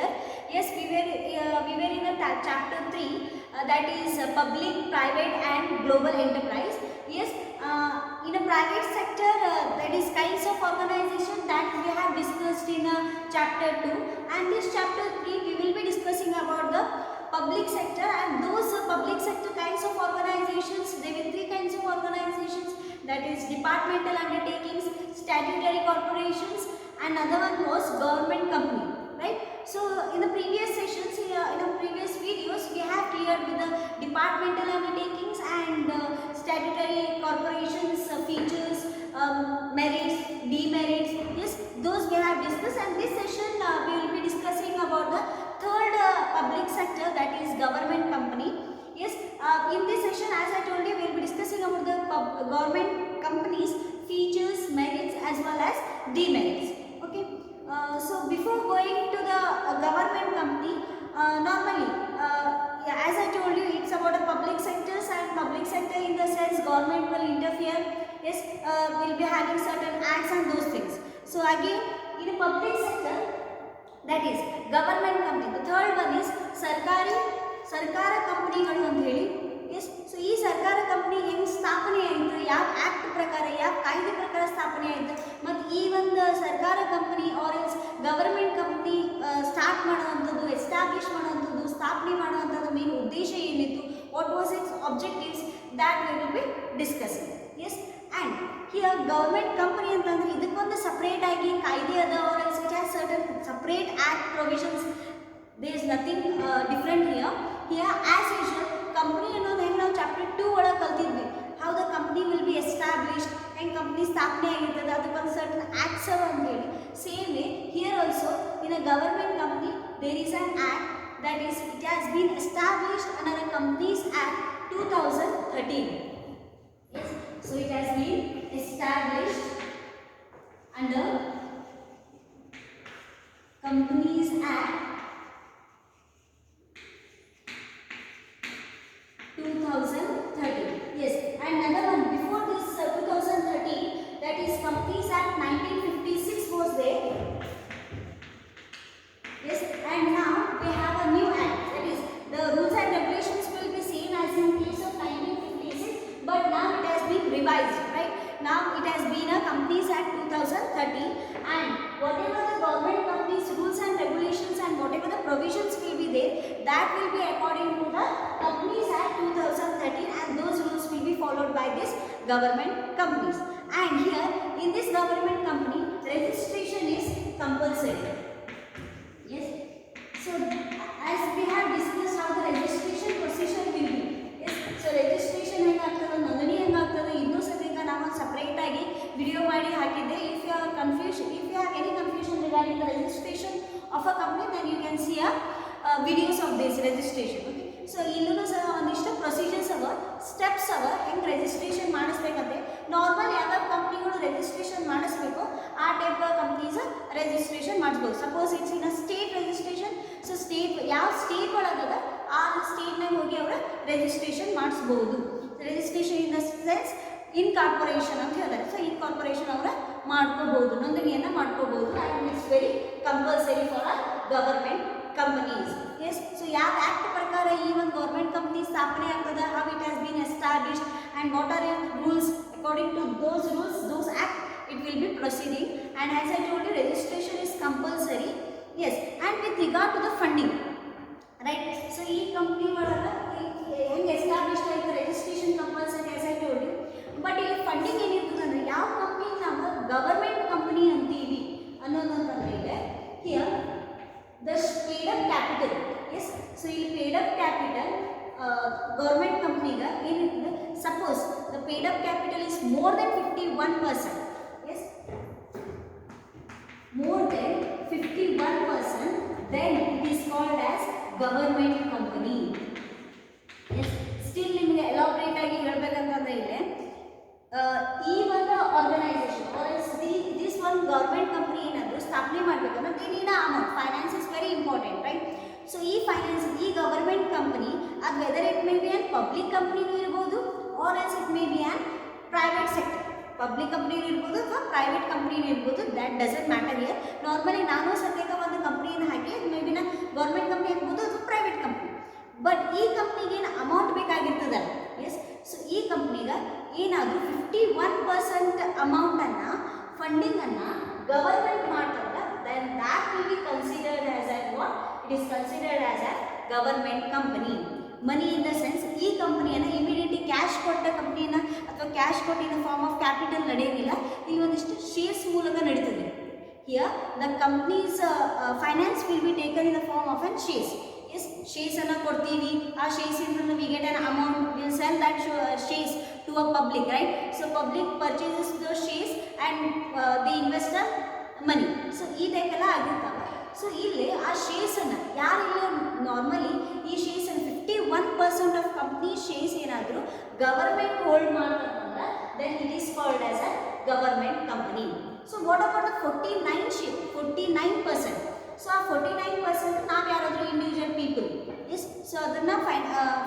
sector. Yes, we were in the chapter 3, that is public, private and global enterprise. Yes, in a private sector, that is kinds of organization that we have discussed in chapter 2, and this chapter 3 we will be discussing about the public sector, and those public sector kinds of organizations, there will be 3 kinds of organizations, that is departmental undertakings, statutory corporations, and another one was government company, right? So in the previous sessions, in the previous videos, we have cleared with the departmental undertakings and statutory corporations features, merits, demerits. Yes, those we have discussed, and this session we will be discussing about the third public sector, that is government company. Yes, in this session, as I told you, we will be discussing about the government companies features, merits as well as demerits. Okay, so before going to the government company, normally as I told you, it's about the public sectors, and public sector in the sense government will interfere. Yes, will be having certain acts and those things. So again, in the public sector, that is government company. The third one is ಸರ್ಕಾರ ಕಂಪನಿಗಳು ಅಂತ ಹೇಳಿ. S, so ಈ ಸರ್ಕಾರ company ಹೆಂಗೆ ಸ್ಥಾಪನೆ ಆಯಿತು, ಯಾವ ಆ್ಯಕ್ಟ್ ಪ್ರಕಾರ, ಯಾವ ಕಾಯ್ದೆ ಪ್ರಕಾರ ಸ್ಥಾಪನೆ ಆಯಿತು, ಮತ್ತು ಈ ಒಂದು ಸರ್ಕಾರ company or else government company start ಮಾಡುವಂಥದ್ದು, ಎಸ್ಟಾಬ್ಲಿಷ್ ಮಾಡುವಂಥದ್ದು, ಸ್ಥಾಪನೆ ಮಾಡುವಂಥದ್ದು ಮೇನ್ ಉದ್ದೇಶ ಏನಿತ್ತು, what was its objectives, that we will be discussing. Yes, and here government company ಅಂತಂದರೆ ಇದಕ್ಕೊಂದು ಸಪ್ರೇಟ್ ಆಗಿ ಕಾಯ್ದೆ ಅದ, or else it has certain separate act provisions. There is nothing different here. Here as usual, company ಅನ್ನೋದು ಹೆಂಗೆ ನಾವು chapter 2 ಒಳಗೆ ಕಲ್ತಿದ್ವಿ, how the company will be established, ಹೆಂಗೆ ಕಂಪ್ನಿ ಸ್ಥಾಪನೆ ಆಗಿರ್ತದೆ, ಅದಕ್ಕೊಂದು ಸರ್ಟನ್ ಆ್ಯಕ್ಟ್ಸ್ ಅವ ಅಂತ ಹೇಳಿ. Same way here also in a government company there is an act, that is it has been established under the Companies Act 2013. Yes, so it has been established under Companies Act 2013. Yes, and another one before this 2013, that is Companies Act 1956 was there. Yes, and now we have a new act, that is the rules and regulations will be same as in case of 1956, but now it has been revised, right? Now it has been a Companies Act 2013, and whatever the government companies rules and regulations and whatever the provisions will be there, that will be according to the Companies Act 2013, and those rules will be followed by this government companies. And here in this government company, registration is compulsory. Yes, so as we have discussed how the registration procedure will be. Yes, so registration ಹೆಂಗಾಗ್ತದೆ, ನೋಂದಣಿ ಹೆಂಗಾಗ್ತದೆ, ಇನ್ನೂ ಸದ್ಯಕ್ಕೆ ನಾವು separate ಆಗಿ video ಮಾಡಿ ಹಾಕಿದ್ದೆ. If you have any confusion regarding the registration of a company, then you can see videos of this registration. Okay, so ಇಲ್ಲೂ ಸಹ ಒಂದಿಷ್ಟು ಪ್ರೊಸೀಜರ್ಸ್ ಅವ, ಸ್ಟೆಪ್ಸ್ ಅವ, ಹೆಂಗೆ ರಿಜಿಸ್ಟ್ರೇಷನ್ ಮಾಡಿಸ್ಬೇಕಂತೆ. ನಾರ್ಮಲ್ ಯಾವ್ಯಾವ ಕಂಪ್ನಿಗಳು ರಿಜಿಸ್ಟ್ರೇಷನ್ ಮಾಡಿಸ್ಬೇಕು ಆ ಟೈಪ್ ಕಂಪ್ನೀಸ್ ರಿಜಿಸ್ಟ್ರೇಷನ್ ಮಾಡಿಸ್ಬೋದು. Suppose it's in a state registration, so state ಯಾವ ಸ್ಟೇಟ್ ಒಳಗದ ಆ ಸ್ಟೇಟ್ನಾಗ ಹೋಗಿ ಅವರ ರಿಜಿಸ್ಟ್ರೇಷನ್ ಮಾಡಿಸ್ಬೋದು. Registration in the sense in corporation ಅಂತ ಹೇಳ್ತಾರೆ. ಸೊ ಇನ್ ಕಾರ್ಪೊರೇಷನ್ ಅವರ ಮಾಡ್ಕೋಬಹುದು, ನೋಂದಣಿಯನ್ನು ಮಾಡ್ಕೋಬಹುದು, and it's very compulsory for a government companies. Yes, so ಯಾವ ಆಕ್ಟ್ ಪ್ರಕಾರ ಈ ಒಂದು ಗವರ್ಮೆಂಟ್ ಕಂಪನಿ ಸ್ಥಾಪನೆ ಆಗ್ತದೆ, how it has been established and what are its rules, according to those rules, those act, it will be proceeding. And as I told you, registration is compulsory. Yes, and with regard to the funding, right, so ಈ company ಒಳಗೆ ಹೆಂಗೆ establish ಆಯಿತು, registration compulsory as I told you. But ಇಲ್ಲಿ funding ಏನಿರ್ತದೆ ಅಂದರೆ ಯಾವ company ನಾವು government company ಅಂತೀವಿ ಅನ್ನೋದು ಅಂತಂದರೆ ಇದೆ here the paid up capital. Yes, so ಇಲ್ಲಿ paid up capital government company ga ಏನಿರ್ತದೆ, suppose the paid up capital is more than 51%. Yes, more than 51%, then it is called as government company. Yes, still ನಿಮಗೆ elaborate ಆಗಿ ಹೇಳಬೇಕಂತಂದ್ರೆ ಇದೆ ಈ ಒಂದು organisation or yes this one government company ಏನಾದರೂ ಸ್ಥಾಪನೆ ಮಾಡಬೇಕಂದ್ರೆ they need amount, finance is very important, right? So ಈ ಫೈನಾನ್ಸ್, ಈ ಗವರ್ಮೆಂಟ್ ಕಂಪನಿ ಅದು whether it may be an public ಕಂಪನಿನೂ ಇರ್ಬೋದು or else it may be an private sector. Public company ಇರ್ಬೋದು ಅಥವಾ ಪ್ರೈವೇಟ್ ಕಂಪ್ನಿ ಇರ್ಬೋದು, that doesn't matter here. Normally ನಾನು ಸದ್ಯಕ್ಕೆ ಒಂದು ಕಂಪ್ನಿಯನ್ನು ಹಾಕಿ ಮೇ ಬಿ ನಾ ಗೌರ್ಮೆಂಟ್ ಕಂಪ್ನಿ ಹಾಕ್ಬೋದು ಅಥವಾ ಪ್ರೈವೇಟ್ ಕಂಪ್ನಿ. ಬಟ್ ಈ ಕಂಪ್ನಿಗೆ ಏನು ಅಮೌಂಟ್ ಬೇಕಾಗಿರ್ತದಲ್ಲ, ಎಸ್, ಸೊ ಈ ಕಂಪ್ನಿಗೆ ಏನಾದರೂ 51% ಅಮೌಂಟನ್ನು ಫಂಡಿಂಗನ್ನು ಗವರ್ಮೆಂಟ್ ಮಾಡ್ತಲ್ಲ, then that will be considered as an what, it is considered as a government company. Money in the sense ಈ ಕಂಪ್ನಿಯನ್ನು ಇಮಿಡಿಯೇಟ್ಲಿ ಕ್ಯಾಶ್ ಕೊಟ್ಟ ಕಂಪ್ನಿಯನ್ನು ಅಥವಾ ಕ್ಯಾಶ್ ಕೊಟ್ಟು in the form of capital ನಡೆಯೋದಿಲ್ಲ, ಇಲ್ಲಿ ಒಂದಿಷ್ಟು ಶೇರ್ಸ್ ಮೂಲಕ ನಡೀತದೆ. Here the companies finance will be taken in the form of an shares. Yes, ಶೇರ್ಸನ್ನು ಕೊಡ್ತೀವಿ, ಆ ಶೇರ್ಸಿಂದ we get an amount, will cell that shares to a public, right? So public purchases the shares and the investor money. So ಈ type ಎಲ್ಲ ಆಗಿರ್ತಾವೆ. So ಇಲ್ಲಿ ಆ ಶೇರ್ಸನ್ನು ಯಾರಿಲ್ಲ, ನಾರ್ಮಲಿ ಈ ಶೇರ್ಸನ್ನು 51% ಆಫ್ ಕಂಪ್ನಿ ಶೇರ್ಸ್ ಏನಾದರೂ ಗವರ್ಮೆಂಟ್ ಹೋಲ್ಡ್ ಮಾಡ್ತಂದ್ರೆ then it is called as a government company. So what about the 49%? So ಆ 49% ನಾವು ಯಾರಾದರೂ ಇಂಡಿವಿಜುವಲ್ ಪೀಪಲ್, ಎಸ್, ಸೊ ಅದನ್ನು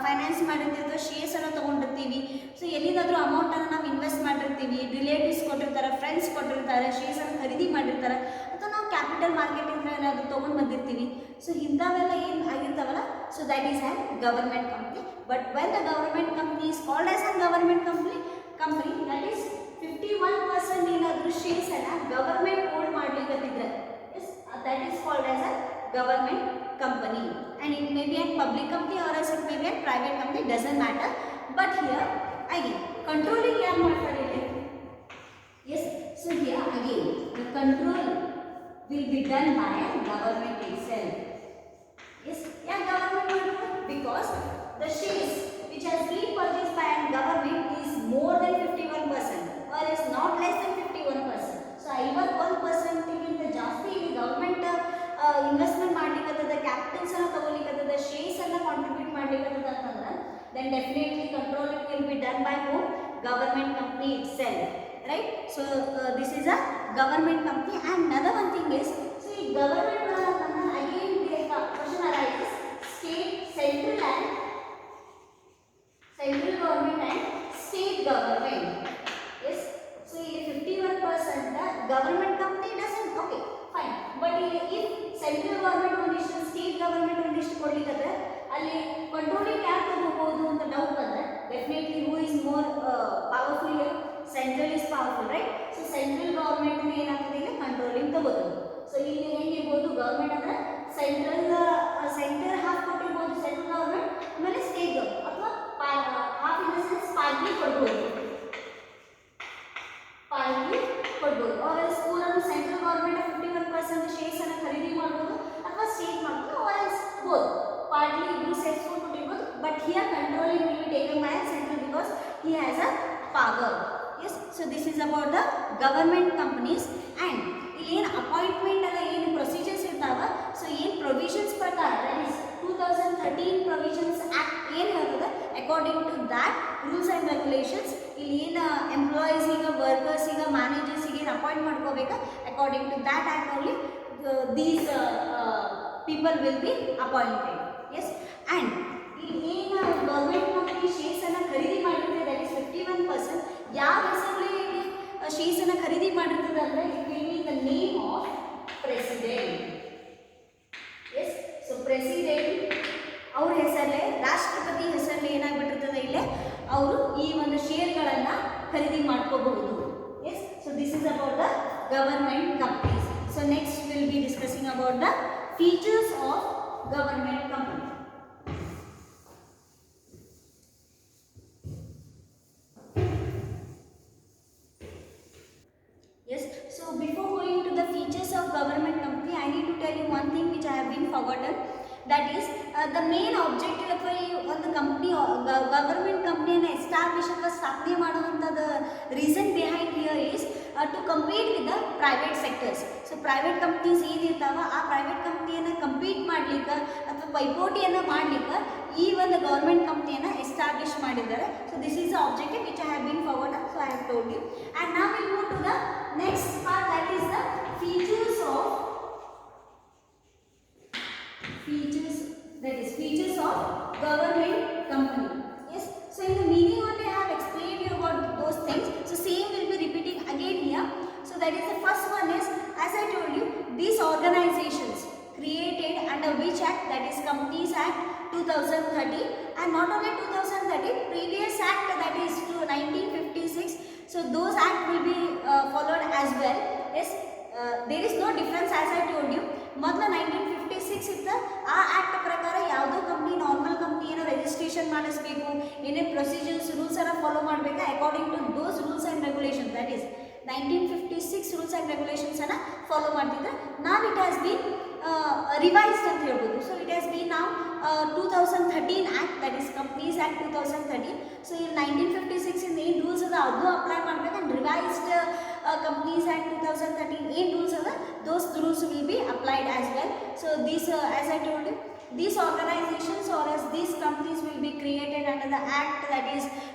ಫೈನಾನ್ಸ್ ಮಾಡಿರ್ತೀವಿ, ಶೇರ್ಸನ್ನು ತೊಗೊಂಡಿರ್ತೀವಿ. ಸೊ ಎಲ್ಲಿಂದಾದರೂ ಅಮೌಂಟನ್ನು ನಾವು ಇನ್ವೆಸ್ಟ್ ಮಾಡಿರ್ತೀವಿ, ರಿಲೇಟಿವ್ಸ್ ಕೊಟ್ಟಿರ್ತಾರೆ, ಫ್ರೆಂಡ್ಸ್ ಕೊಟ್ಟಿರ್ತಾರೆ, ಶೇರ್ಸನ್ನು ಖರೀದಿ ಮಾಡಿರ್ತಾರೆ, ಅಥವಾ ನಾವು ಕ್ಯಾಪಿಟಲ್ ಮಾರ್ಕೆಟಿಂದ ಏನಾದರೂ ತೊಗೊಂಡು ಬಂದಿರ್ತೀವಿ. ಸೊ ಇಂಥವೆಲ್ಲ ಏನು ಆಗಿರ್ತಾವಲ್ಲ, so that is an government company. But when the government company is called as an government company, that is 51% ಏನಾದರೂ ಶೇರ್ಸನ್ನು ಗವರ್ಮೆಂಟ್ ಹೋಲ್ಡ್ ಮಾಡಲಿಕ್ಕತ್ತಿದ್ರೆ, that is called as a government company, and it may be a public company or else it may be a private company, doesn't matter. But here again controlling yaar ಮಾಡ್ತಾರೆ ಇಲ್ಲಿ, yes, so here again the control will be done by government itself. Yes, yeah, government ಮಾಡ್ತಾರೆ because the shares which has been purchased by a government is more than 51% or is not less than 51%. So 51% ಗಿಂತ ಜಾಸ್ತಿ ಇಲ್ಲಿ government investment ಮಾಡ್ಲಿಕ್ಕತ್ತದ, ಕ್ಯಾಪಿಟಲ್ಸನ್ನು ತಗೊಳ್ಲಿಕ್ಕತ್ತದ, ಶೇರ್ಸನ್ನು contribute ಮಾಡ್ಲಿಕ್ಕತ್ತದ ಅಂತಂದ್ರೆ then definitely controlling will be done by whom, government company itself, right? So this is a government company. And another one thing is, so ಈ government again question arises, state, central government and state government. Yes, so ಇಲ್ಲಿ 51% government company doesn't, okay fine, but if central government ಒಂದಿಷ್ಟು, state government ಒಂದಿಷ್ಟು ಕೊಡ್ಲಿಕ್ಕಂದ್ರೆ ಅಲ್ಲಿ controlling ಯಾರು ತಗೋಬಹುದು ಅಂತ doubt ಬಂದ್ರೆ definitely who is more powerful? Central is powerful, right? So central government ಏನಾಗ್ತದೆ ಇಲ್ಲಿ ಕಂಟ್ರೋಲಿಂಗ್ ತಗೋದು. ಸೊ ಇಲ್ಲಿ ಹೆಂಗಿರ್ಬೋದು, ಗವರ್ಮೆಂಟ್ ಅಂದ್ರೆ ಸೆಂಟ್ರಲ್ ಹಾಫ್ ಕೊಟ್ಟಿರ್ಬೋದು ಸೆಂಟ್ರಲ್ ಗವರ್ಮೆಂಟ್, ಆಮೇಲೆ ಸ್ಟೇಟ್ ಗವರ್ಮೆಂಟ್, ಅಥವಾ half in the sense party ಕೊಡ್ಬೋದು, ಆರ್ ಎಲ್ಸ್ ಪೂರನು ಸೆಂಟ್ರಲ್ ಗವರ್ಮೆಂಟ್ 51% ಶೇರ್ಸನ್ನು ಖರೀದಿ ಮಾಡ್ಬೋದು ಅಥವಾ ಸ್ಟೇಟ್ ಮಾಡ್ಬೋದು, ಆರ್ ಎಲ್ಸ್ ಬೋತ್ ಪಾರ್ಟ್ಲಿ ಇಬ್ರು ಸೇರಿಸ್ಕೊಂಡು ಕೊಟ್ಟಿರ್ಬೋದು. But here controlling will be taken by central because he has a power. Yes, so this is about the government companies. And ಇಲ್ಲಿ ಏನು appointment ಎಲ್ಲ ಏನು ಪ್ರೊಸೀಜರ್ಸ್ ಇರ್ತಾವ, ಸೊ ಏನು ಪ್ರೊವಿಷನ್ಸ್ ಪ್ರಕಾರ, ದಟ್ ಈಸ್ 2013 ಪ್ರೊವಿಷನ್ಸ್ ಆ್ಯಕ್ಟ್ ಏನು ಹೇಳ್ತದೆ, according to that rules and regulations ಇಲ್ಲಿ ಏನು ಎಂಪ್ಲಾಯೀಸಿಗೆ, ವರ್ಕರ್ಸಿಗೆ, ಮ್ಯಾನೇಜರ್ಸಿಗೆ ಏನು ಅಪಾಯಿಂಟ್ ಮಾಡ್ಕೋಬೇಕು, according to that act only these people will be appointed. Yes, and ಇಲ್ಲಿ ಏನು ಗೌರ್ಮೆಂಟ್ ಕಂಪನಿ ಶೇರ್ಸನ್ನು ಖರೀದಿ ಮಾಡಿರ್ತದೆ, ದಟ್ ಈಸ್ 51%, ಯಾವ ಹೆಸರಲ್ಲಿ ಶೇರ್ಸನ್ನು ಖರೀದಿ ಮಾಡಿರ್ತದೆ ಅಂದರೆ it will be the name of president. Yes, so president ಅವ್ರ ಹೆಸರಲ್ಲೇ, ರಾಷ್ಟ್ರಪತಿ ಹೆಸರಲ್ಲಿ ಏನಾಗ್ಬಿಟ್ಟಿರ್ತದೆ ಇಲ್ಲೇ ಅವರು ಈ ಒಂದು ಶೇರ್ಗಳನ್ನು ಖರೀದಿ ಮಾಡ್ಕೋಬಹುದು. Yes, so this is about the government companies. So next will be discussing about the features of government company. Yes, so before going to the features of government company, I need to tell you one thing which I have been forgotten. That is the main objective ಅಥವಾ ಈ ಒಂದು company government ಕಂಪ್ನಿಯನ್ನು establish ಅಥವಾ ಸ್ಥಾಪನೆ ಮಾಡುವಂಥದ್ದು reason behind here is to compete with the private sectors. So private companies ಏನಿರ್ತಾವ ಆ private ಕಂಪ್ನಿಯನ್ನು compete ಮಾಡ್ಲಿಕ್ಕೆ ಅಥವಾ ಪೈಪೋಟಿಯನ್ನು ಮಾಡ್ಲಿಕ್ಕೆ ಈ ಒಂದು ಗೌರ್ಮೆಂಟ್ ಕಂಪ್ನಿಯನ್ನು ಎಸ್ಟಾಬ್ಲಿಷ್ ಮಾಡಿದ್ದಾರೆ. So this is the objective which I have been forward, so I have told you. And now will move to the next part, that is the features of government company. Yes, so in the meaning only I have explained you about those things, so same will be repeated Act 2013, and not only 2013, previous act, that is to 1956. So those act will be followed as well. Yes, there is no difference as I told you. ಮೊದಲು 1956 ಇತ್ತು, ಆ act ಪ್ರಕಾರ ಯಾವುದೋ company normal company ಏನೋ registration ಮಾಡಿಸ್ಬೇಕು, ಏನೇ procedures rules ಅನ್ನ follow ಮಾಡಬೇಕಾ according to those rules and regulation, that is 1956 rules and regulations ಅನ್ನ ಫಾಲೋ ಮಾಡ್ತಿದ್ರೆ. ನಾವ್ ಇಟ್ ಹ್ಯಾಸ್ ಬೀನ್ ರಿವೈಸ್ಡ್ ಅಂತ ಹೇಳ್ಬೋದು. ಸೊ ಇಟ್ ಹ್ಯಾಸ್ ಬೀನ್ ನಾವು 2013 act, that is companies act 2013. So ಇಲ್ಲಿ 1956 ಇಂದ ಏನು ರೂಲ್ಸ್ ಅದ ಅದನ್ನು ಅಪ್ಲೈ ಮಾಡ್ಬೇಕು, ಆ್ಯಂಡ್ ರಿವೈಸ್ಡ್ ಕಂಪ್ನೀಸ್ ಆ್ಯಕ್ಟ್ 2013 ಏನು ರೂಲ್ಸ್ ಅದ those rules will be applied as well. So these as I told you, these organizations or as these companies will be created under the act, that is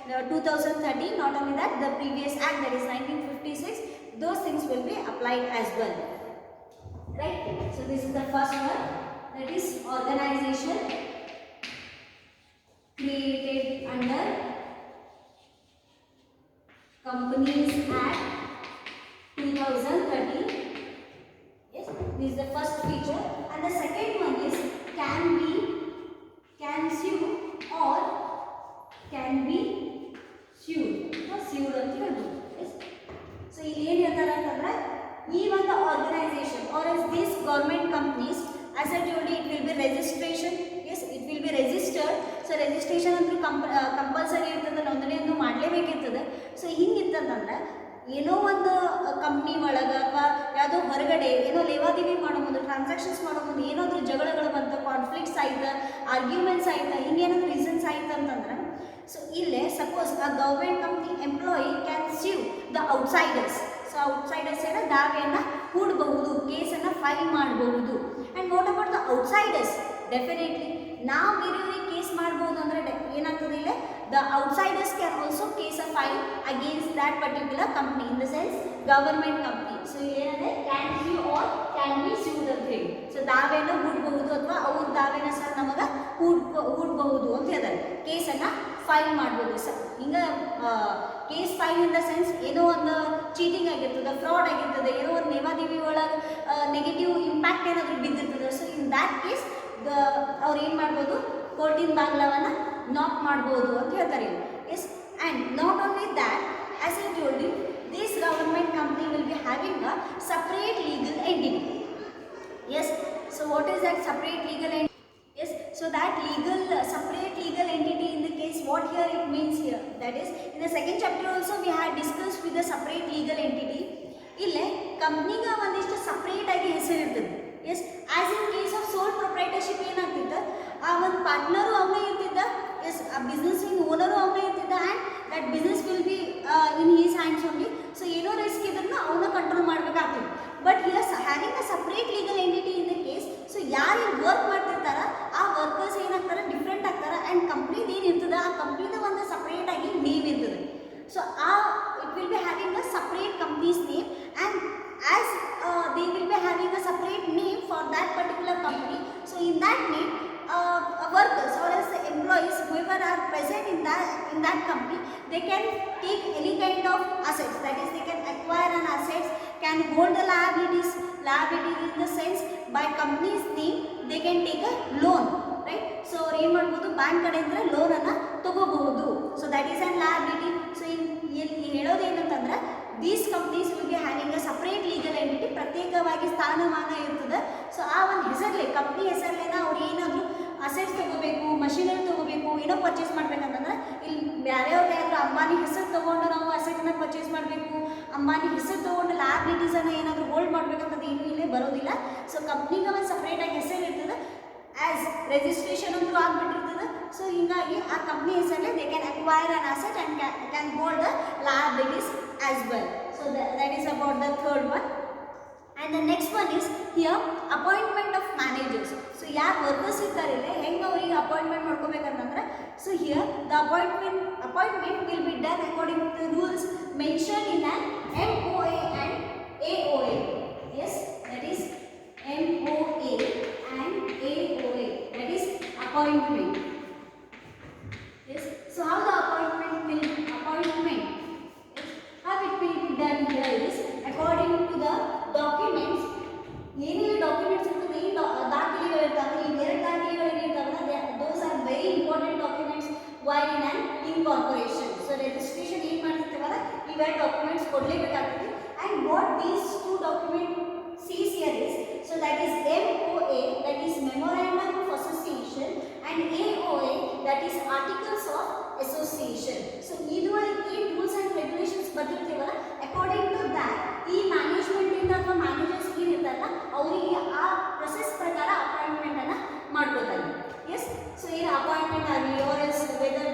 2013. Not only that, the previous act, that is 1956, those things will be applied as well, right? So this is the first one, that is organization created under Companies Act 2013. Yes, this is the first feature. And the second one is can sue or can be sued. Sued ಅಂತ ಹೇಳ್ಬೋದು. Yes. So ಇಲ್ಲಿ ಏನು ಹೇಳ್ತಾರೆ ಅಂತಂದ್ರೆ, ಈ ಒಂದು organisation or as these government companies, as I told you, it will be registration. Yes, it will be registered. So registration ಅಂತೂ compulsory ಇರ್ತದೆ, ನೋಂದಣಿಯನ್ನು ಮಾಡಲೇಬೇಕಿರ್ತದೆ. ಸೊ ಹಿಂಗಿರ್ತದಂದ್ರೆ ಏನೋ ಒಂದು ಕಂಪ್ನಿ ಒಳಗೆ ಅಥವಾ ಯಾವುದೋ ಹೊರಗಡೆ ಏನೋ ಲೇವಾದೇವಿ ಮಾಡೋ ಮುಂದೆ, ಟ್ರಾನ್ಸಾಕ್ಷನ್ಸ್ ಮಾಡೋ ಮುಂದೆ ಏನಾದರೂ ಜಗಳಗಳು ಬಂತು, ಕಾನ್ಫ್ಲಿಕ್ಟ್ಸ್ ಆಯ್ತು, ಆರ್ಗ್ಯುಮೆಂಟ್ಸ್ ಆಯ್ತು, ಹಿಂಗೇನಾದ್ರು ರೀಸನ್ಸ್ ಆಯ್ತು ಅಂತಂದ್ರೆ, ಸೊ ಇಲ್ಲೇ suppose a government company employee can sue the outsiders. So outsiders ಏನೋ ದಾವೆಯನ್ನು ಹೂಡಬಹುದು, ಕೇಸನ್ನು ಫೈಲ್ ಮಾಡಬಹುದು. And what about the outsiders? Definitely ನಾವು ಬೇರೆಯವ್ರಿಗೆ ಕೇಸ್ ಮಾಡ್ಬೋದು ಅಂದರೆ ಏನಾಗ್ತದೆ ಇಲ್ಲ, the outsiders can also case a file against that particular company, in the sense government company. So ಏನಂದ್ರೆ can sue or can be sued ಅಂತ ಹೇಳಿ. ಸೊ ದಾವೆನ ಹೂಡಬಹುದು ಅಥವಾ ಅವ್ರ ದಾವೆನ ಸಹ ನಮಗೆ ಹೂಡಬಹುದು ಅಂತ ಹೇಳಿದ್ದಾರೆ. ಕೇಸನ್ನು ಫೈಲ್ ಮಾಡ್ಬೋದು ಸರ್. ಹಿಂಗೆ case file in the sense ಏನೋ ಒಂದು ಚೀಟಿಂಗ್ ಆಗಿರ್ತದೆ, ಫ್ರಾಡ್ ಆಗಿರ್ತದೆ, ಏನೋ ಒಂದು ಲೇವಾದೇವಿ ಒಳಗೆ ನೆಗೆಟಿವ್ ಇಂಪ್ಯಾಕ್ಟ್ ಏನಾದರೂ ಬಿದ್ದಿರ್ತದೆ. ಸೊ ಇನ್ ದ್ಯಾಟ್ ಕೇಸ್ ಅವ್ರು ಏನು ಮಾಡ್ಬೋದು, ಕೋರ್ಟಿನ ಬಾಗ್ಲವನ್ನು ನಾಕ್ ಮಾಡ್ಬೋದು ಅಂತ ಹೇಳ್ತಾರೆ. Yes, and not only that, as I told you, this government company will be having a separate legal entity. Yes, so what is that separate legal entity? Yes, so that separate legal entity, in the case what here it means here, that is in the second chapter also we had discussed with the separate legal entity. ಇಲ್ಲೇ ಕಂಪ್ನಿಗೆ ಒಂದಿಷ್ಟು separate ಆಗಿ ಹೆಸರು ಇರ್ತದೆ. Yes, as in case of sole proprietorship ಏನಾಗ್ತಿತ್ತು, ಆ ಒಂದು partner ಅವನೇ ಇರ್ತಿದ್ದ, ಎಸ್, ಆ ಬಿಸ್ನೆಸ್ಸಿನ ಓನರು ಅವನೇ ಇರ್ತಿದ್ದ, and that business will be in his hands only. So ಏನೋ ರಿಸ್ಕ್ ಇದ್ರೂ ಅವನ್ನ ಕಂಟ್ರೋಲ್ ಮಾಡಬೇಕಾಗ್ತದೆ. But here having a separate legal entity in the case, so ಯಾರು ವರ್ಕ್ ಮಾಡ್ತಿರ್ತಾರ ಆ ವರ್ಕರ್ಸ್ ಏನಾಗ್ತಾರೆ, ಡಿಫ್ರೆಂಟ್ ಆಗ್ತಾರೆ, ಆ್ಯಂಡ್ ಕಂಪ್ನಿದು ಏನು ಇರ್ತದೆ ಆ ಕಂಪ್ನಿದ ಒಂದು ಸಪ್ರೇಟ್ ಆಗಿ ನೇಮ್ ಇರ್ತದೆ. So it will be having a separate company's name, and as they will be having a separate name for that particular company. So in that name, workers or as the employees whoever are present in that company, they can take any kind of assets, that is they can acquire an assets, can hold the liabilities in the sense by company's name they can take a loan, right? So ಅವ್ರು ಏನು ಮಾಡ್ಬೋದು, bank ಕಡೆಯಿಂದ ಲೋನನ್ನು ತಗೋಬಹುದು. So that is on liability. So ಇಲ್ಲಿ ಹೇಳೋದು ಏನಂತಂದ್ರೆ, these companies will be having a separate legal entity, ಪ್ರತ್ಯೇಕವಾಗಿ ಸ್ಥಾನಮಾನ ಇರ್ತದೆ. ಸೊ ಆ ಒಂದು ಹೆಸರಲ್ಲೇ, ಕಂಪ್ನಿ ಹೆಸರಲ್ಲೇನ ಅವ್ರು ಏನಾದರೂ ಅಸೆಟ್ಸ್ ತೊಗೋಬೇಕು, ಮಷಿನರಿ ತೊಗೋಬೇಕು, ಏನೋ ಪರ್ಚೇಸ್ ಮಾಡ್ಬೇಕಂತಂದ್ರೆ, ಇಲ್ಲಿ ಬೇರೆಯವ್ರದ್ದು ಏನಾದರೂ ಅಂಬಾನಿ ಹೆಸರು ತೊಗೊಂಡು ನಾವು ಅಸೆಟನ್ನು ಪರ್ಚೇಸ್ ಮಾಡಬೇಕು, ಅಂಬಾನಿ ಹೆಸರು ತೊಗೊಂಡು ಲಯಬಿಲಿಟೀಸನ್ನು ಏನಾದರೂ ಹೋಲ್ಡ್ ಮಾಡಬೇಕಂತದ್ದು ಏನೂ ಇಲ್ಲೇ ಬರೋದಿಲ್ಲ. ಸೊ ಕಂಪ್ನಿಗೆ ಒಂದು ಸಪ್ರೇಟಾಗಿ ಹೆಸರು ಇರ್ತದೆ, ಆ್ಯಸ್ ರಿಜಿಸ್ಟ್ರೇಷನ್ ಅಂತೂ ಆಗಿಬಿಟ್ಟಿರ್ತದೆ. ಸೊ ಹೀಗಾಗಿ ಆ ಕಂಪ್ನಿ ಹೆಸರಲ್ಲೇ they can acquire an asset and can hold the liabilities as well. So that is about the third one. And the next one is here appointment of managers. So ಯಾರು workers ಇರ್ತಾರಿಲ್ಲ, ಹೆಂಗೆ ಅವ್ರಿಗೆ appointment ಮಾಡ್ಕೋಬೇಕಂತಂದ್ರೆ, so here the appointment will be done according to the rules mention in an MOA and AOA. Yes, that is MOA and AOA, that is appointment. Yes, so how it will be done here is according to the documents. ಏನೇನು documents ಇರ್ತದೆ, ಈ ದಾಖಲೆಗಳಿರ್ತಾವೆ, ಈ ಎರಡು ದಾಖಲೆಗಳು ಏನಿರ್ತಾವಲ್ಲ while in an incorporation. So registration ಏನು ಮಾಡ್ತಿರ್ತೀವಲ್ಲ ಇವೆ documents ಕೊಡಲೇಬೇಕಾಗ್ತದೆ. And what these two documents sees here is, so that is MOA, that is Memorandum of Association, and AOA, that is Articles of Association. So ಇದರೊಳಗೆ rules and regulations ಬರ್ತಿರ್ತೀವಲ್ಲ, according to that ಈ management ಇಂದ ಅಥವಾ managers ಏನಿರ್ತಾರಲ್ಲ ಅವರಿಗೆ ಆ process ಪ್ರಕಾರ appointment ಅನ್ನ ಮಾಡ್ಕೋತಾರೆ. ಎಸ್, ಸೊ ಏನು ಅಪಾಯಿಂಟ್ಮೆಂಟ್ ಆಗಲಿ or yes whether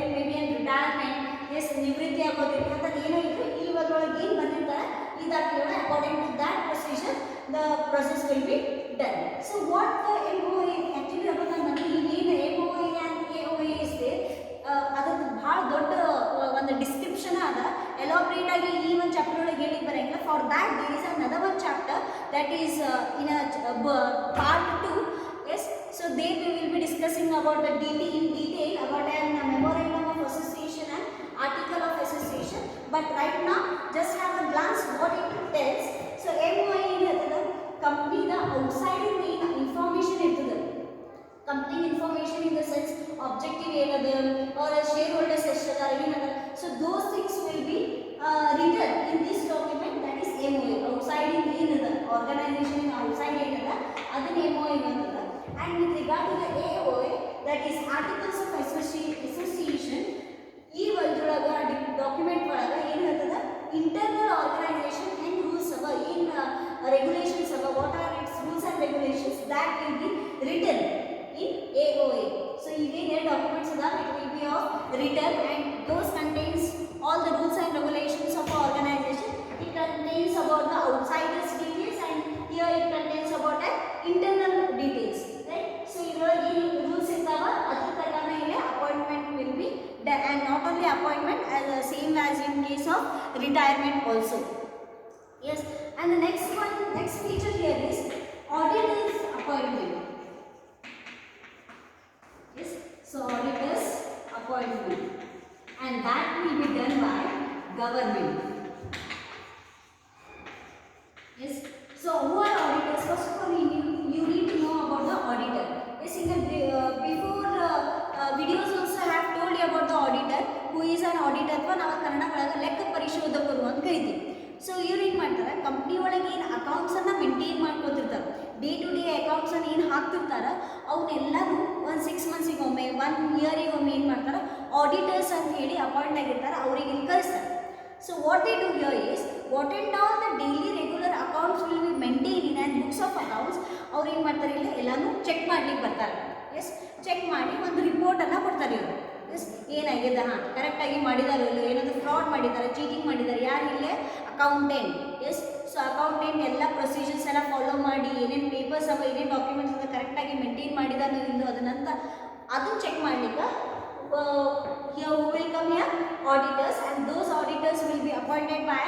it may be an retirement, yes ನಿವೃತ್ತಿ ಆಗೋದಿಲ್ಲ ಅಂತ ಏನೋ ಇದ್ರು ಈ ಅದರೊಳಗೆ ಏನು ಬಂದಿರ್ತಾರೆ ಇದಾಗ್ತಿಲ್ಲ, according to that procedure the process will be done. So what the MOA actually ಅದಕ್ಕೆ ಏನು MOA ಆ್ಯಂಡ್ AOA ಇದೆ ಅದಕ್ಕೆ ಭಾಳ ದೊಡ್ಡ ಒಂದು ಡಿಸ್ಕ್ರಿಪ್ಷನ್ ಅದ, ಎಲಾಬ್ರೇಟ್ ಆಗಿ ಈ ಒಂದು ಚಾಪ್ಟರ್ ಒಳಗೆ ಹೇಳಿಕ್ಕೆ ಬರೋಂಗಿಲ್ಲ. For that there is another one chapter that is in part 2. Yes, so there we will be discussing about the in detail about a memorandum of association and article of association. But right now, just have a glance what it tells. So MOA is the company the outside information into the complete information in the sense objective another or a shareholders another. So those things will be written in this document, that is MOA. Outside in the organization outside another, other MOA another. And with regard to the AOA, that is Articles of Association, ಈ ಒಳಗ document ಒಳಗ ಏನು ಹೇಳ್ತದ internal organisation and rules ಅವ ಏನು regulations ಅವ what are its rules and regulations that will be written in AOA. So even documents that it will be of written and those contains all the rules and regulations of our organization. It contains about the outsiders details and here it contains about the internal details. So ಇದರೊಳಗೆ rules ಇರ್ತಾವ ಅದರ ಪ್ರಕಾರ ಇಲ್ಲಿ appointment will be done, and not only appointment as same as in case of retirement also. Yes, and the next feature here is auditors appointment. Yes, so auditors appointment, and that will be done by government. Yes, so who are auditors? First of all you need to know about the auditor. Yes, in the before videos also I have told you about the auditor. Who is an auditor ಅಥವಾ ನಾವು ಕನ್ನಡ ಒಳಗೆ ಲೆಕ್ಕ ಪರಿಶೋಧಕರು ಅಂತ ಕರಿತೀವಿ. So ಇವ್ರು ಏನು ಮಾಡ್ತಾರೆ, company ಒಳಗೆ ಏನು ಅಕೌಂಟ್ಸನ್ನು ಮೇಂಟೈನ್ ಮಾಡ್ಕೊತಿರ್ತಾರೆ, ಡೇ ಟು ಡೇ ಅಕೌಂಟ್ಸನ್ನು ಏನು ಹಾಕ್ತಿರ್ತಾರೆ ಅವನ್ನೆಲ್ಲರೂ ಒಂದು 6 ಮಂತ್ಸಿಗೆ ಒಮ್ಮೆ 1 ಇಯರಿಗೆ ಒಮ್ಮೆ ಏನು ಮಾಡ್ತಾರೆ ಆಡಿಟರ್ಸ್ ಅಂತ ಹೇಳಿ ಅಪಾಯಿಂಟ್ ಆಗಿರ್ತಾರೆ, ಅವರಿಗೆ ಇಲ್ಲಿ ಕಳಿಸ್ತಾರೆ. So what they do here is, what and all the daily regular accounts will be maintained in and books of accounts ಅವ್ರು ಏನು ಮಾಡ್ತಾರೆ ಇಲ್ಲಿ ಎಲ್ಲಾನು ಚೆಕ್ ಮಾಡ್ಲಿಕ್ಕೆ ಬರ್ತಾರೆ. ಎಸ್, ಚೆಕ್ ಮಾಡಿ ಒಂದು ರಿಪೋರ್ಟನ್ನು ಕೊಡ್ತಾರೆ ಇವರು. ಎಸ್, ಏನಾಗಿದೆ, ಹಾಂ ಕರೆಕ್ಟಾಗಿ ಮಾಡಿದಾರೋ ಇಲ್ಲೋ, ಏನಾದರೂ ಫ್ರಾಡ್ ಮಾಡಿದ್ದಾರೆ, ಚೀಟಿಂಗ್ ಮಾಡಿದ್ದಾರೆ, ಯಾರು ಇಲ್ಲೇ ಅಕೌಂಟೆಂಟ್. ಎಸ್, ಸೊ ಅಕೌಂಟೆಂಟ್ ಎಲ್ಲ ಪ್ರೊಸೀಜರ್ಸ್ ಎಲ್ಲ ಫಾಲೋ ಮಾಡಿ ಏನೇನು ಪೇಪರ್ಸ್ ಅವ ಏನೇನು ಡಾಕ್ಯುಮೆಂಟ್ಸ್ ಅದ ಕರೆಕ್ಟಾಗಿ ಮೇಂಟೈನ್ ಮಾಡಿದಾರೋ ಇಲ್ಲೋ ಅದನ್ನಂತ ಅದನ್ನು ಚೆಕ್ ಮಾಡಲಿಕ್ಕೆ here who will come here auditors, and those auditors will be appointed by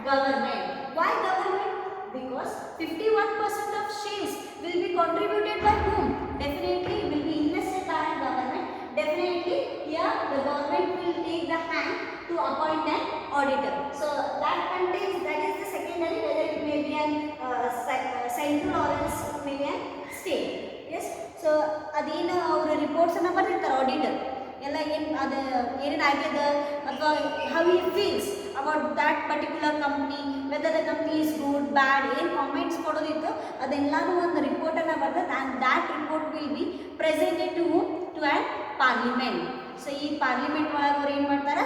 government. Why government? Because 51% of shares will be contributed by whom? Definitely will be invested by government. Definitely here the government will take the hand to appoint an auditor. So that contains, that is the secondary, whether it may be an central or else it may be an state. Yes, so ಅದೇನು ಅವರ ರಿಪೋರ್ಟ್ಸನ್ನು ಬರೆದಿರ್ತಾರೆ auditor ಎಲ್ಲ ಏನು ಅದು ಏನೇನಾಗ್ಯದ ಅಥವಾ how he feels about that particular company, whether the company is good bad, ಏನು comments ಕೊಡೋದಿತ್ತು ಅದೆಲ್ಲನೂ ಒಂದು ರಿಪೋರ್ಟನ್ನು ಬರ್ತದೆ. And that report will be presented to an parliament. So ಈ ಪಾರ್ಲಿಮೆಂಟ್ ಒಳಗೆ ಅವ್ರು ಏನು ಮಾಡ್ತಾರೆ,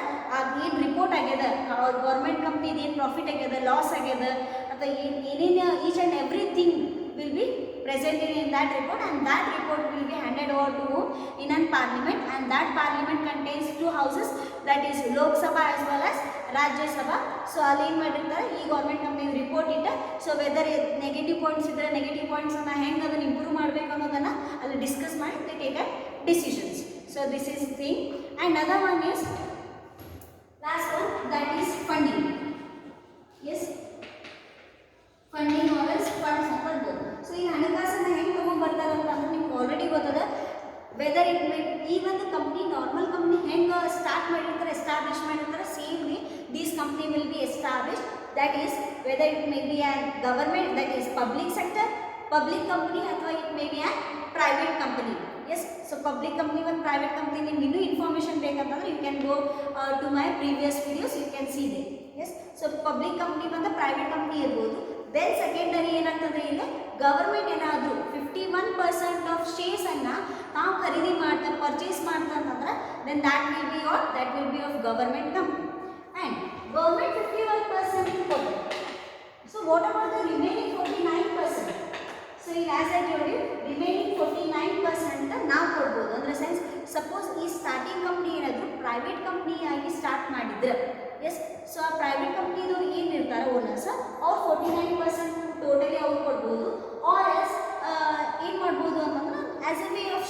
ಏನು ರಿಪೋರ್ಟ್ ಆಗ್ಯದ ಅವ್ರ ಗೌರ್ಮೆಂಟ್ ಕಂಪ್ನಿದು ಏನು ಪ್ರಾಫಿಟ್ ಆಗ್ಯದ, ಲಾಸ್ ಆಗ್ಯದ ಅಥವಾ ಏನೇನು each and everything will be presented in that report, and that report will be handed over to in an parliament, and that parliament contains 2 houses, that is Lok Sabha as well as Rajya Sabha. So ಅಲ್ಲಿ ಏನು ಮಾಡಿರ್ತಾರೆ, ಈ government company report ಇಟ್ಟು so whether negative points ಇದ್ದರೆ negative ಪಾಯಿಂಟ್ಸನ್ನು ಹೆಂಗೆ ಅದನ್ನು improve ಮಾಡಬೇಕು ಅನ್ನೋದನ್ನು ಅಲ್ಲಿ ಡಿಸ್ಕಸ್ ಮಾಡಿ they take a decisions. So this is thing. And other one is last one, that is funding. Yes, funding or else funds ಅಂತ ಅಂತಾರೆ. ಸೊ ಈ ಹಣಕಾಸನ್ನು ಹೆಂಗೆ ತೊಗೊಂಡ್ಬರ್ತಾರೆ ಅಂತಂದ್ರೆ ನಿಮ್ಗೆ ಆಲ್ರೆಡಿ ಗೊತ್ತದ. ವೆದರ್ ಇಟ್ ಮೇ ಈ ಒಂದು ಕಂಪ್ನಿ ನಾರ್ಮಲ್ ಕಂಪ್ನಿ ಹೆಂಗೆ ಸ್ಟಾರ್ಟ್ ಮಾಡಿರ್ತಾರೆ, ಎಸ್ಟಾಬ್ಲಿಷ್ ಮಾಡಿರ್ತಾರೆ, same way these company will be establish. That is whether it may be an government, that is public sector public company, ಅಥವಾ it may be an private company. Yes so public company ಮತ್ತು private company ನಿಮ್ಗೆ ಇನ್ನೂ information ಬೇಕಂತಂದ್ರೆ you can go to my previous videos you can see they. Yes so public company ಮತ್ತು private company ಇರ್ಬೋದು. Then secondary ಏನಾಗ್ತದೆ ಇಲ್ಲಿ government ಏನಾದರೂ 51% of ಶೇರ್ಸನ್ನು ನಾವು ಖರೀದಿ ಮಾಡ್ತಾ ಪರ್ಚೇಸ್ ಮಾಡ್ತಾ ಅಂತಂದ್ರೆ then that will be of government company and government 51% ಕೊಡ್ತಾರೆ. So what about the remaining 49%? So ಈಗ as I told you remaining 49% ನಾವು ಕೊಡ್ಬೋದು. ಅಂದರೆ ಸೆನ್ಸ್ ಸಪೋಸ್ ಈ ಸ್ಟಾರ್ಟಿಂಗ್ ಕಂಪ್ನಿ ಏನಾದರೂ ಪ್ರೈವೇಟ್ ಕಂಪ್ನಿಯಾಗಿ ಸ್ಟಾರ್ಟ್ ಮಾಡಿದ್ರೆ ಎಸ್ ಸೊ ಆ ಪ್ರೈವೇಟ್ ಕಂಪ್ನಿದವ್ರು ಏನು ಇರ್ತಾರೆ ಓನರ್ಸ್ ಅವ್ರು 49% ಟೋಟಲಿ ಅವ್ರು ಕೊಡ್ಬೋದು. ಆರ್ ಎಸ್ ಏನು ಮಾಡ್ಬೋದು ಅಂತಂದ್ರೆ ಆ್ಯಸ್ ಎ ವೇ ಆಫ್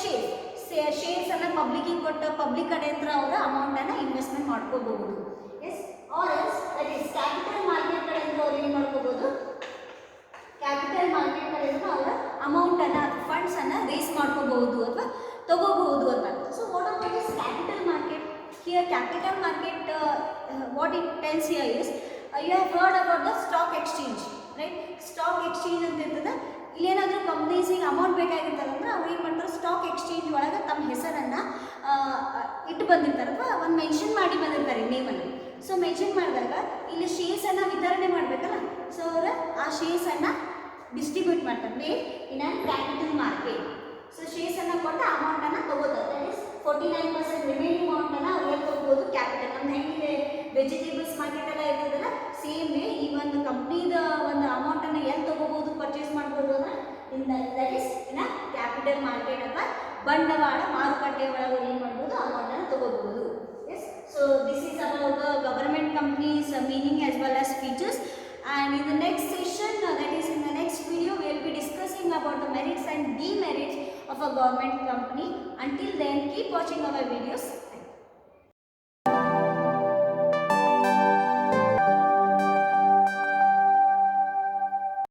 ಶೇರ್ಸನ್ನು ಪಬ್ಲಿಕ್ಕಿಗೆ ಕೊಟ್ಟು ಪಬ್ಲಿಕ್ ಕಡೆಯಿಂದ ಅವರ ಅಮೌಂಟನ್ನು ಇನ್ವೆಸ್ಟ್ಮೆಂಟ್ ಮಾಡ್ಕೋಬಹುದು. Yes or yes that is capital market ಕಡೆಯಿಂದ ಅವ್ರು ಏನು ಮಾಡ್ಕೋಬೋದು, ಕ್ಯಾಪಿಟಲ್ ಮಾರ್ಕೆಟ್ ಕಡೆಯಿಂದ ಅವರ ಅಮೌಂಟನ್ನು ಫಂಡ್ಸನ್ನು ರೇಸ್ ಮಾಡ್ಕೋಬಹುದು ಅಥವಾ ತಗೋಬಹುದು ಅಂತ. So what about this capital market? Here capital market what it tells here is you have heard about the stock exchange, right? Stock exchange ಅಂತ ಇರ್ತದೆ. ಇಲ್ಲೇನಾದರೂ ಕಂಪ್ನೀಸಿಗೆ ಅಮೌಂಟ್ ಬೇಕಾಗಿರ್ತದೆ ಅಂದ್ರೆ ಅವ್ರು ಏನು ಮಾಡ್ತಾರೆ, ಸ್ಟಾಕ್ ಎಕ್ಸ್ಚೇಂಜ್ ಒಳಗೆ ತಮ್ಮ ಹೆಸರನ್ನು ಇಟ್ಟು ಬಂದಿರ್ತಾರೆ ಅಥವಾ ಒಂದು ಮೆನ್ಷನ್ ಮಾಡಿ ಬಂದಿರ್ತಾರೆ ನೇಮನ್ನು. ಸೊ ಮೆನ್ಷನ್ ಮಾಡಿದಾಗ ಇಲ್ಲಿ ಶೇರ್ಸನ್ನು ವಿತರಣೆ ಮಾಡಬೇಕಲ್ಲ, ಸೊ ಅವರು ಆ ಶೇರ್ಸನ್ನು ಡಿಸ್ಟ್ರಿಬ್ಯೂಟ್ ಮಾಡ್ತಾರೆ made in an capital market. So ಶೇರ್ಸನ್ನು ಕೊಟ್ಟು ಅಮೌಂಟನ್ನು ತಗೋತಾರೆ. ದಟ್ ಈಸ್ 49% ರಿಮೈನಿಂಗ್ ಅಮೌಂಟನ್ನು ಅವ್ರು ಎಲ್ಲಿ ಕೊಡ್ಬೋದು, ಕ್ಯಾಪಿಟಲ್. ನಮ್ದು ಹೆಂಗಿದೆ ವೆಜಿಟೇಬಲ್ಸ್ ಮಾರ್ಕೆಟ್ ಎಲ್ಲ ಇರ್ತದಲ್ಲ ಸೇಮ್ ವೇ ಈ ಒಂದು ಕಂಪ್ನಿದ ಒಂದು ಅಮೌಂಟನ್ನು ಎಲ್ಲಿ ತಗೋಬೋದು, ಪರ್ಚೇಸ್ ಮಾಡ್ಬೋದು ಅಂದ್ರೆ that is in a capital market ಅಥವಾ ಬಂಡವಾಳ ಮಾರುಕಟ್ಟೆ ಒಳಗೆ ಏನು ಮಾಡ್ಬೋದು, ಅಮೌಂಟನ್ನು ತಗೋಬಹುದು. Yes so this is about the government companies meaning as well as features. And in the next session, that is in the next video, we will be discussing about the merits and demerits of a government company. Until then, keep watching our videos.